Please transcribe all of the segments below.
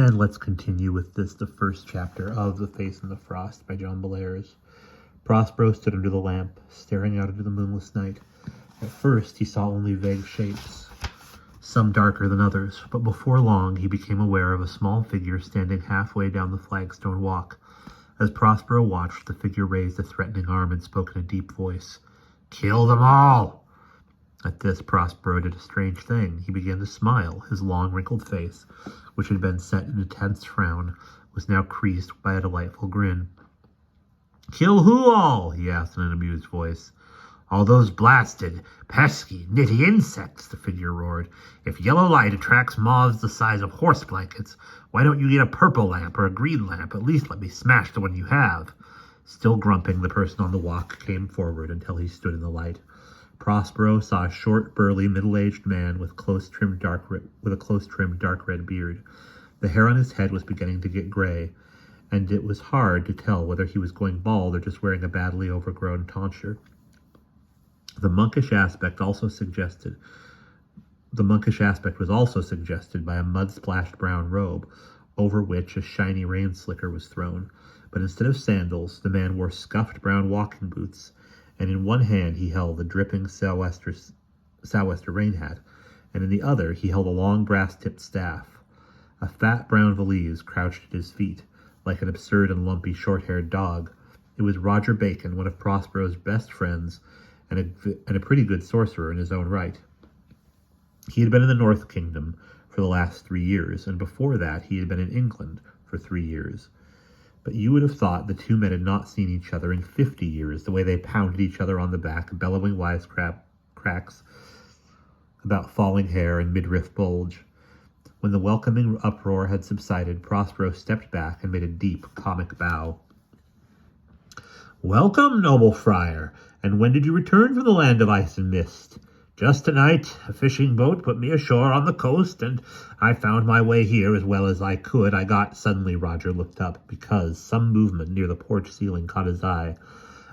And let's continue with this, the first chapter of The Face in the Frost by John Bellairs. Prospero stood under the lamp, staring out into the moonless night. At first, he saw only vague shapes, some darker than others, but before long he became aware of a small figure standing halfway down the flagstone walk. As Prospero watched, the figure raised a threatening arm and spoke in a deep voice. "Kill them all!" At this, Prospero did a strange thing. He began to smile. His long, wrinkled face, which had been set in a tense frown, was now creased by a delightful grin. "Kill who all?" he asked in an amused voice. "All those blasted, pesky, nitty insects," the figure roared. "If yellow light attracts moths the size of horse blankets, why don't you get a purple lamp or a green lamp? At least let me smash the one you have." Still grumping, the person on the walk came forward until he stood in the light. Prospero saw a short, burly, middle-aged man with a close-trimmed dark red beard. The hair on his head was beginning to get gray, and it was hard to tell whether he was going bald or just wearing a badly overgrown tonsure. The monkish aspect was also suggested by a mud-splashed brown robe, over which a shiny rain slicker was thrown. But instead of sandals, the man wore scuffed brown walking boots, and in one hand he held a dripping sou'wester rain hat, and in the other he held a long brass-tipped staff. A fat brown valise crouched at his feet, like an absurd and lumpy short-haired dog. It was Roger Bacon, one of Prospero's best friends, and a pretty good sorcerer in his own right. He had been in the North Kingdom for the last 3 years, and before that he had been in England for 3 years. But you would have thought the two men had not seen each other in 50 years, the way they pounded each other on the back, bellowing wisecracks about falling hair and midriff bulge. When the welcoming uproar had subsided, Prospero stepped back and made a deep, comic bow. "Welcome, noble friar, and when did you return from the land of ice and mist?" "Just tonight. A fishing boat put me ashore on the coast, and I found my way here as well as I could. Suddenly Roger looked up, because some movement near the porch ceiling caught his eye.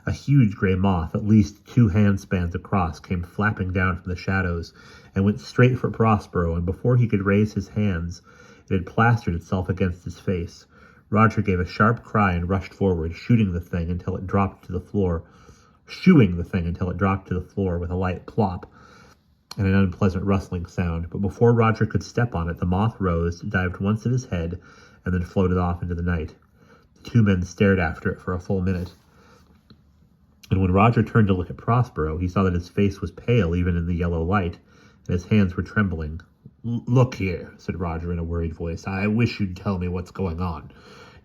A huge gray moth, at least 2 handspans across, came flapping down from the shadows, and went straight for Prospero, and before he could raise his hands, it had plastered itself against his face. Roger gave a sharp cry and rushed forward, shooing the thing until it dropped to the floor with a light plop and an unpleasant rustling sound. But before Roger could step on it, the moth rose, dived once at his head, and then floated off into the night. The two men stared after it for a full minute. And when Roger turned to look at Prospero, he saw that his face was pale even in the yellow light, and his hands were trembling. "Look here," said Roger in a worried voice. "I wish you'd tell me what's going on.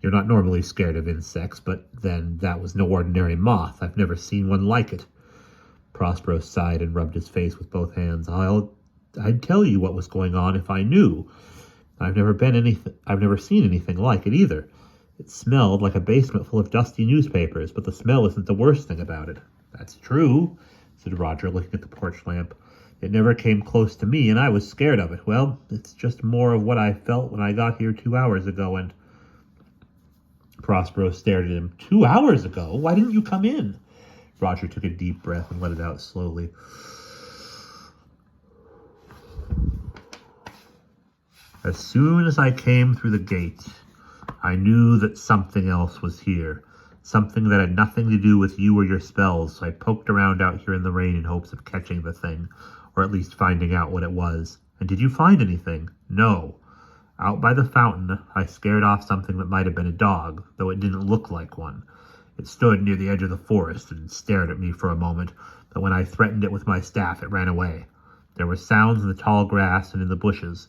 You're not normally scared of insects, but then that was no ordinary moth. I've never seen one like it." Prospero sighed and rubbed his face with both hands. "I'd tell you what was going on if I knew. I've never seen anything like it either. It smelled like a basement full of dusty newspapers, but the smell isn't the worst thing about it." "That's true," said Roger, looking at the porch lamp. "It never came close to me, and I was scared of it. Well, it's just more of what I felt when I got here 2 hours ago, and..." Prospero stared at him. 2 hours ago? Why didn't you come in?" Roger took a deep breath and let it out slowly. "As soon as I came through the gate, I knew that something else was here. Something that had nothing to do with you or your spells, so I poked around out here in the rain in hopes of catching the thing, or at least finding out what it was." "And did you find anything?" "No. Out by the fountain, I scared off something that might have been a dog, though it didn't look like one. It stood near the edge of the forest and stared at me for a moment, but when I threatened it with my staff, it ran away. There were sounds in the tall grass and in the bushes.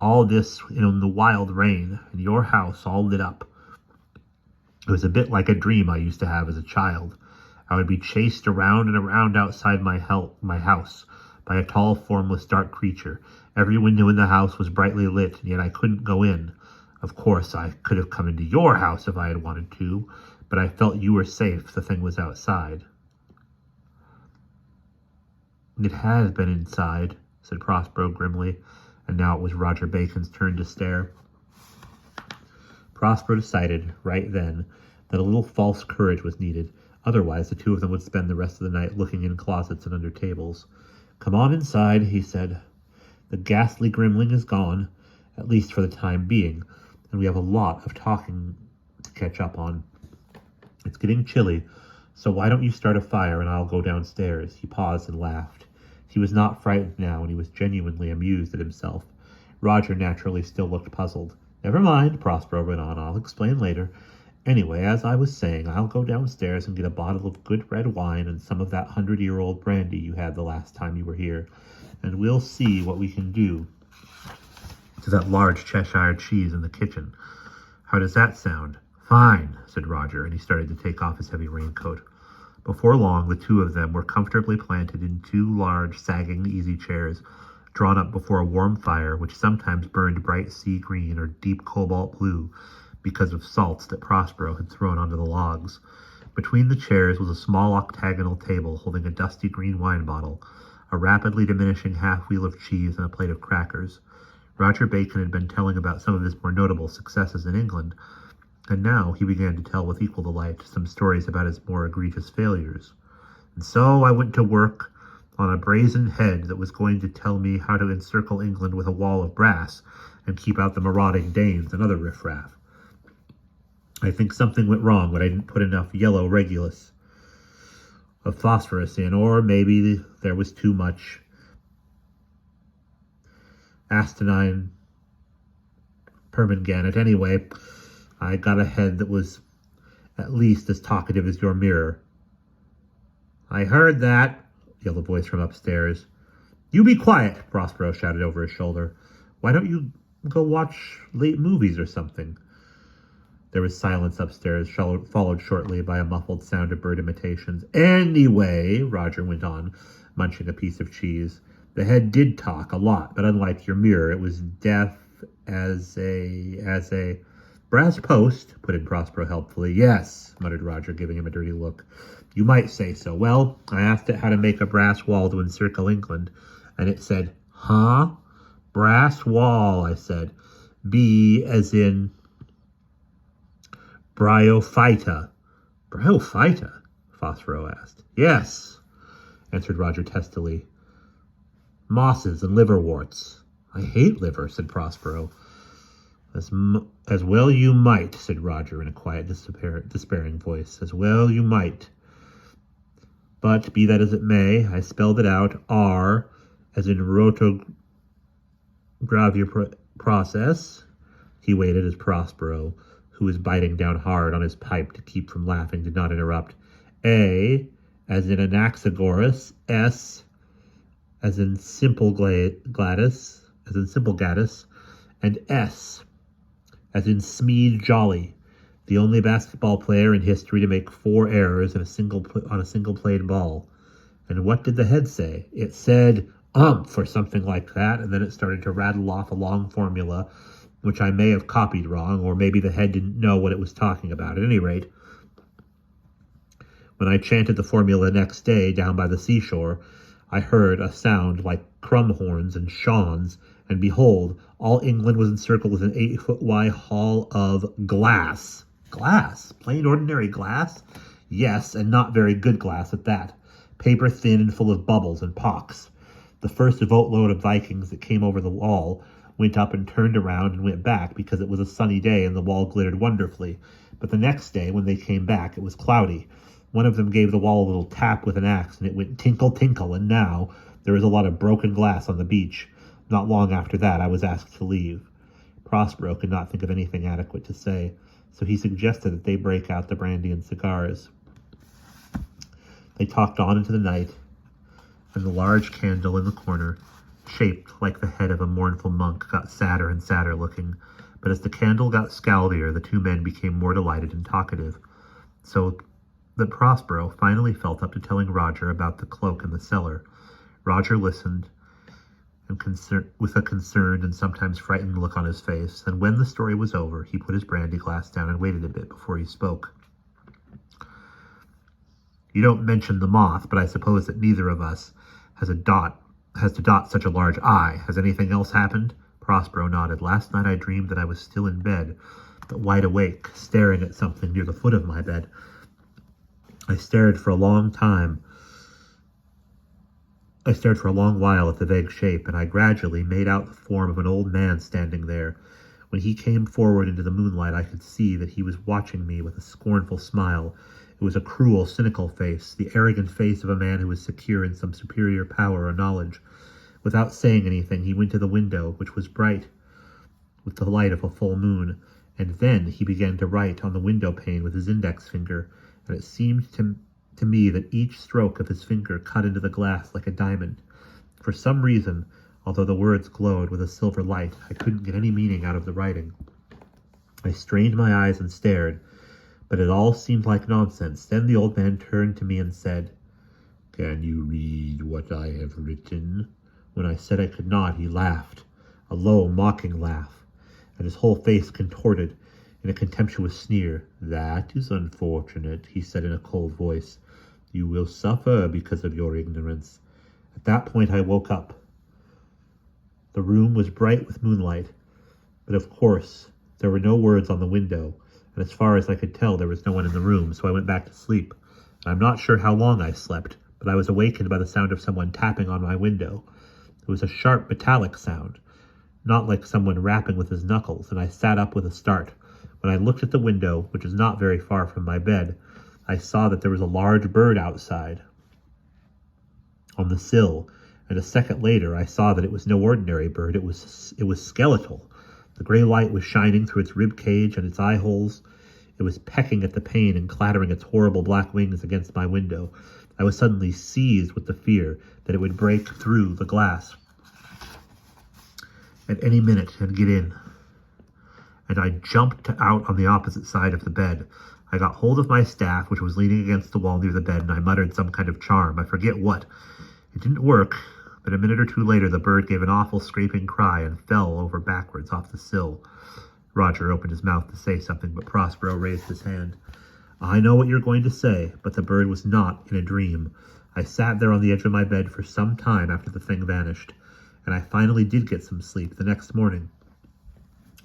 All this in the wild rain, and your house all lit up. It was a bit like a dream I used to have as a child. I would be chased around and around outside my house by a tall, formless, dark creature. Every window in the house was brightly lit, and yet I couldn't go in. Of course, I could have come into your house if I had wanted to, but I felt you were safe. The thing was outside." "It has been inside," said Prospero grimly, and now it was Roger Bacon's turn to stare. Prospero decided, right then, that a little false courage was needed. Otherwise, the two of them would spend the rest of the night looking in closets and under tables. "Come on inside," he said. "The ghastly gremlin is gone, at least for the time being, and we have a lot of talking to catch up on. It's getting chilly, so why don't you start a fire and I'll go downstairs?" He paused and laughed. He was not frightened now, and he was genuinely amused at himself. Roger naturally still looked puzzled. "Never mind," Prospero went on. "I'll explain later. Anyway, as I was saying, I'll go downstairs and get a bottle of good red wine and some of that 100-year-old brandy you had the last time you were here, and we'll see what we can do to that large Cheshire cheese in the kitchen. How does that sound?" "Fine," said Roger, and he started to take off his heavy raincoat. Before long, the two of them were comfortably planted in two large, sagging easy chairs, drawn up before a warm fire, which sometimes burned bright sea green or deep cobalt blue because of salts that Prospero had thrown onto the logs. Between the chairs was a small octagonal table holding a dusty green wine bottle, a rapidly diminishing half-wheel of cheese, and a plate of crackers. Roger Bacon had been telling about some of his more notable successes in England, and now he began to tell with equal delight some stories about his more egregious failures. "And so I went to work on a brazen head that was going to tell me how to encircle England with a wall of brass and keep out the marauding Danes and other riffraff. I think something went wrong when I didn't put enough yellow regulus of phosphorus in, or maybe there was too much astatine permanganate. Anyway, I got a head that was at least as talkative as your mirror." "I heard that," yelled a voice from upstairs. "You be quiet," Prospero shouted over his shoulder. "Why don't you go watch late movies or something?" There was silence upstairs, followed shortly by a muffled sound of bird imitations. "Anyway," Roger went on, munching a piece of cheese, "the head did talk a lot, but unlike your mirror, it was deaf as a brass post," put in Prospero helpfully. "Yes," muttered Roger, giving him a dirty look. "You might say so. Well, I asked it how to make a brass wall to encircle England, and it said, 'Huh? Brass wall,' I said. 'B as in bryophyta.'" "Bryophyta?" Prospero asked. "Yes," answered Roger testily. "Mosses and liverworts." "I hate liver," said Prospero. As well you might," said Roger in a quiet, despairing voice. "As well you might. But, be that as it may, I spelled it out. R, as in rotogravure process." He waited as Prospero, who was biting down hard on his pipe to keep from laughing, did not interrupt. "A, as in Anaxagoras. S, as in simple Gladys, and S, as in Smeed Jolly, the only basketball player in history to make 4 errors on a single played ball." "And what did the head say?" "It said umph or something like that, and then it started to rattle off a long formula, which I may have copied wrong, or maybe the head didn't know what it was talking about. At any rate, when I chanted the formula next day down by the seashore, I heard a sound like crumhorns and shawns, and behold, all England was encircled with an 8-foot wide hall of glass." "Glass? Plain ordinary glass?" "Yes, and not very good glass at that. Paper thin and full of bubbles and pocks. The first boatload of Vikings that came over the wall went up and turned around and went back because it was a sunny day and the wall glittered wonderfully. But the next day, when they came back, it was cloudy. One of them gave the wall a little tap with an axe, and it went tinkle, tinkle, and now there is a lot of broken glass on the beach. Not long after that, I was asked to leave." Prospero could not think of anything adequate to say, so he suggested that they break out the brandy and cigars. They talked on into the night, and the large candle in the corner, shaped like the head of a mournful monk, got sadder and sadder looking. But as the candle got scowlier, the two men became more delighted and talkative, so that Prospero finally felt up to telling Roger about the cloak in the cellar. Roger listened with a concerned and sometimes frightened look on his face, and when the story was over, he put his brandy glass down and waited a bit before he spoke. "You don't mention the moth, but I suppose that neither of us has to dot such a large I. Has anything else happened?" Prospero nodded. "Last night I dreamed that I was still in bed, but wide awake, staring at something near the foot of my bed. I stared for a long while at the vague shape, and I gradually made out the form of an old man standing there, When he came forward into the moonlight, I could see that he was watching me with a scornful smile. It was a cruel, cynical face, the arrogant face of a man who was secure in some superior power or knowledge. Without saying anything, he went to the window, which was bright with the light of a full moon, and then he began to write on the window pane with his index finger, and it seemed to me that each stroke of his finger cut into the glass like a diamond. For some reason, although the words glowed with a silver light, I couldn't get any meaning out of the writing. I strained my eyes and stared, but it all seemed like nonsense. Then the old man turned to me and said, "Can you read what I have written?" When I said I could not, he laughed, a low, mocking laugh, and his whole face contorted in a contemptuous sneer. "That is unfortunate," he said in a cold voice. "You will suffer because of your ignorance." At that point I woke up. The room was bright with moonlight, but of course there were no words on the window, and as far as I could tell there was no one in the room, so I went back to sleep. I'm not sure how long I slept, but I was awakened by the sound of someone tapping on my window. It was a sharp, metallic sound, not like someone rapping with his knuckles, and I sat up with a start. When I looked at the window, which was not very far from my bed, I saw that there was a large bird outside on the sill, and a second later I saw that it was no ordinary bird. It was skeletal. The gray light was shining through its rib cage and its eye holes. It was pecking at the pane and clattering its horrible black wings against my window. I was suddenly seized with the fear that it would break through the glass at any minute and get in. And I jumped out on the opposite side of the bed. I got hold of my staff, which was leaning against the wall near the bed, and I muttered some kind of charm. I forget what. It didn't work, but a minute or two later the bird gave an awful scraping cry and fell over backwards off the sill. Roger opened his mouth to say something, but Prospero raised his hand. "I know what you're going to say, but the bird was not in a dream. I sat there on the edge of my bed for some time after the thing vanished, and I finally did get some sleep the next morning.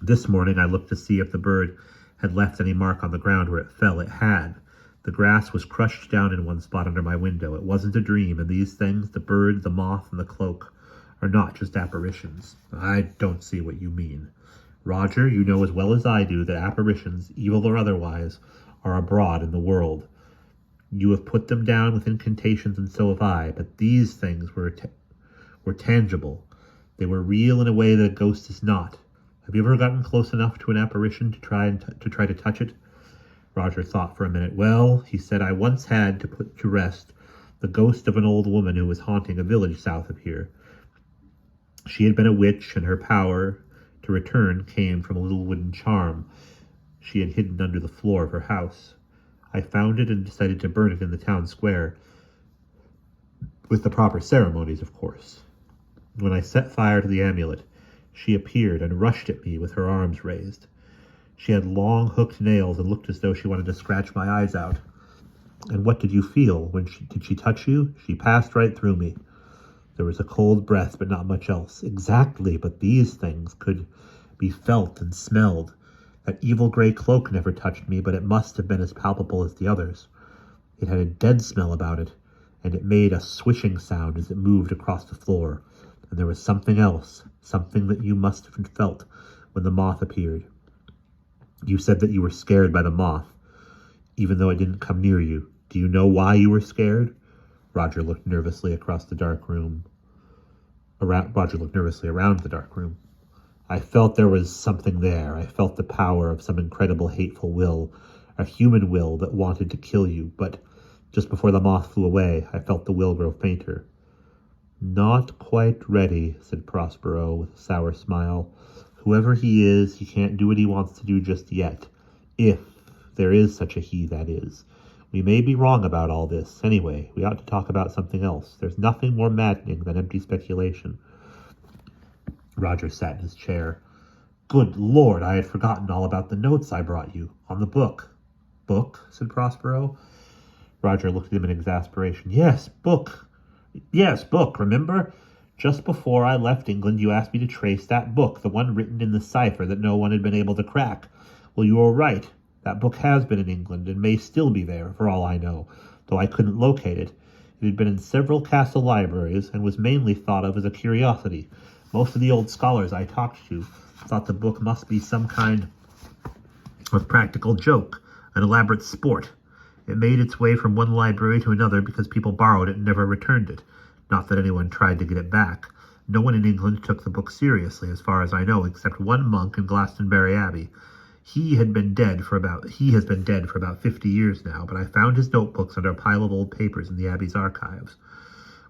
This morning I looked to see if the bird had left any mark on the ground where it fell. It had. The grass was crushed down in one spot under my window. It wasn't a dream, and these things, the bird, the moth, and the cloak, are not just apparitions." "I don't see what you mean." "Roger, you know as well as I do that apparitions, evil or otherwise, are abroad in the world. You have put them down with incantations, and so have I, but these things were tangible. They were real in a way that a ghost is not. Have you ever gotten close enough to an apparition to try to touch it?" Roger thought for a minute. "Well," he said, "I once had to put to rest the ghost of an old woman who was haunting a village south of here. She had been a witch, and her power to return came from a little wooden charm she had hidden under the floor of her house. I found it and decided to burn it in the town square, with the proper ceremonies, of course. When I set fire to the amulet, she appeared and rushed at me with her arms raised. She had long hooked nails and looked as though she wanted to scratch my eyes out." "And what did you feel? Did she touch you?" "She passed right through me. There was a cold breath, but not much else." "Exactly, but these things could be felt and smelled. That evil gray cloak never touched me, but it must have been as palpable as the others. It had a dead smell about it, and it made a swishing sound as it moved across the floor. And there was something else, something that you must have felt when the moth appeared. You said that you were scared by the moth, even though it didn't come near you. Do you know why you were scared?" Roger looked nervously around the dark room. "I felt there was something there. I felt the power of some incredible hateful will, a human will that wanted to kill you. But just before the moth flew away, I felt the will grow fainter." "Not quite ready," said Prospero with a sour smile. "Whoever he is, he can't do what he wants to do just yet. If there is such a he, that is. We may be wrong about all this. Anyway, we ought to talk about something else. There's nothing more maddening than empty speculation." Roger sat in his chair. "Good Lord, I had forgotten all about the notes I brought you on the book." "Book?" said Prospero. Roger looked at him in exasperation. Yes, book, remember? Just before I left England, you asked me to trace that book, the one written in the cipher that no one had been able to crack. Well, you were right. That book has been in England and may still be there, for all I know, though I couldn't locate it. It had been in several castle libraries and was mainly thought of as a curiosity. Most of the old scholars I talked to thought the book must be some kind of practical joke, an elaborate sport. It made its way from one library to another because people borrowed it and never returned it. Not that anyone tried to get it back. No one in England took the book seriously, as far as I know, except one monk in Glastonbury Abbey. He has been dead for about 50 years now, but I found his notebooks under a pile of old papers in the Abbey's archives.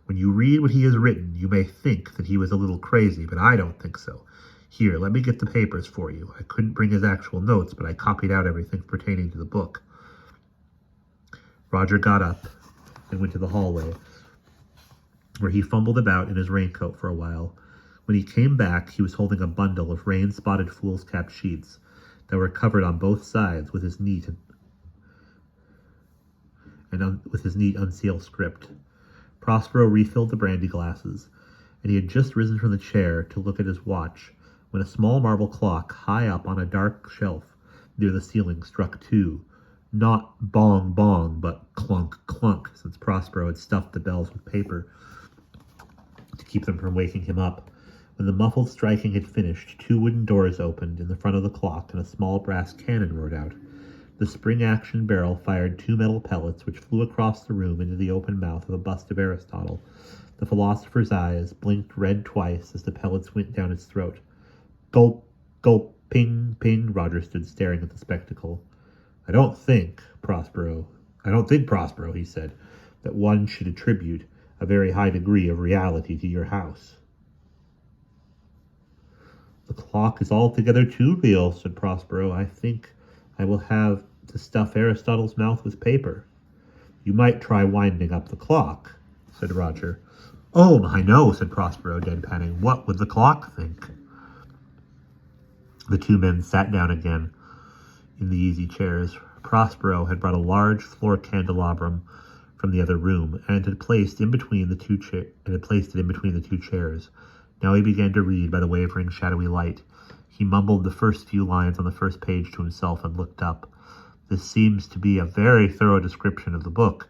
When you read what he has written, you may think that he was a little crazy, but I don't think so. Here, let me get the papers for you. I couldn't bring his actual notes, but I copied out everything pertaining to the book. Roger got up and went to the hallway, where he fumbled about in his raincoat for a while. When he came back, he was holding a bundle of rain-spotted foolscap sheets that were covered on both sides with his neat unsealed script. Prospero refilled the brandy glasses, and he had just risen from the chair to look at his watch when a small marble clock high up on a dark shelf near the ceiling struck 2. Not bong bong, but clunk clunk, since Prospero had stuffed the bells with paper to keep them from waking him up. When the muffled striking had finished, 2 wooden doors opened in the front of the clock, and a small brass cannon roared out. The spring-action barrel fired 2 metal pellets, which flew across the room into the open mouth of a bust of Aristotle. The philosopher's eyes blinked red twice as the pellets went down his throat. Gulp, gulp, ping, ping. Roger stood staring at the spectacle. I don't think, Prospero, he said, that one should attribute a very high degree of reality to your house. The clock is altogether too real, said Prospero. I think I will have to stuff Aristotle's mouth with paper. You might try winding up the clock, said Roger. Oh, I know, said Prospero, deadpanning. What would the clock think? The 2 men sat down again in the easy chairs. Prospero had brought a large floor candelabrum from the other room, and had placed it in between the 2 chairs. Now he began to read by the wavering shadowy light. He mumbled the first few lines on the first page to himself and looked up. This seems to be a very thorough description of the book.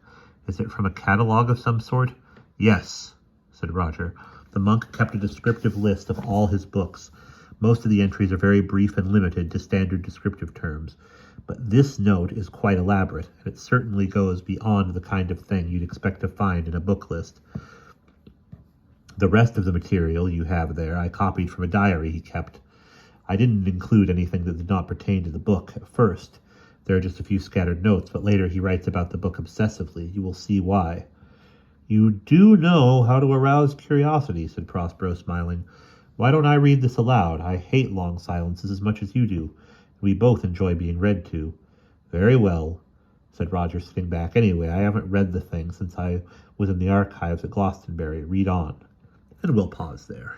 Is it from a catalogue of some sort? Yes, said Roger. The monk kept a descriptive list of all his books. Most of the entries are very brief and limited to standard descriptive terms. But this note is quite elaborate, and it certainly goes beyond the kind of thing you'd expect to find in a book list. The rest of the material you have there I copied from a diary he kept. I didn't include anything that did not pertain to the book at first. There are just a few scattered notes, but later he writes about the book obsessively. You will see why. You do know how to arouse curiosity, said Prospero, smiling. Why don't I read this aloud? I hate long silences as much as you do. We both enjoy being read to. Very well, said Roger, sitting back. Anyway, I haven't read the thing since I was in the archives at Glastonbury. Read on. And we'll pause there.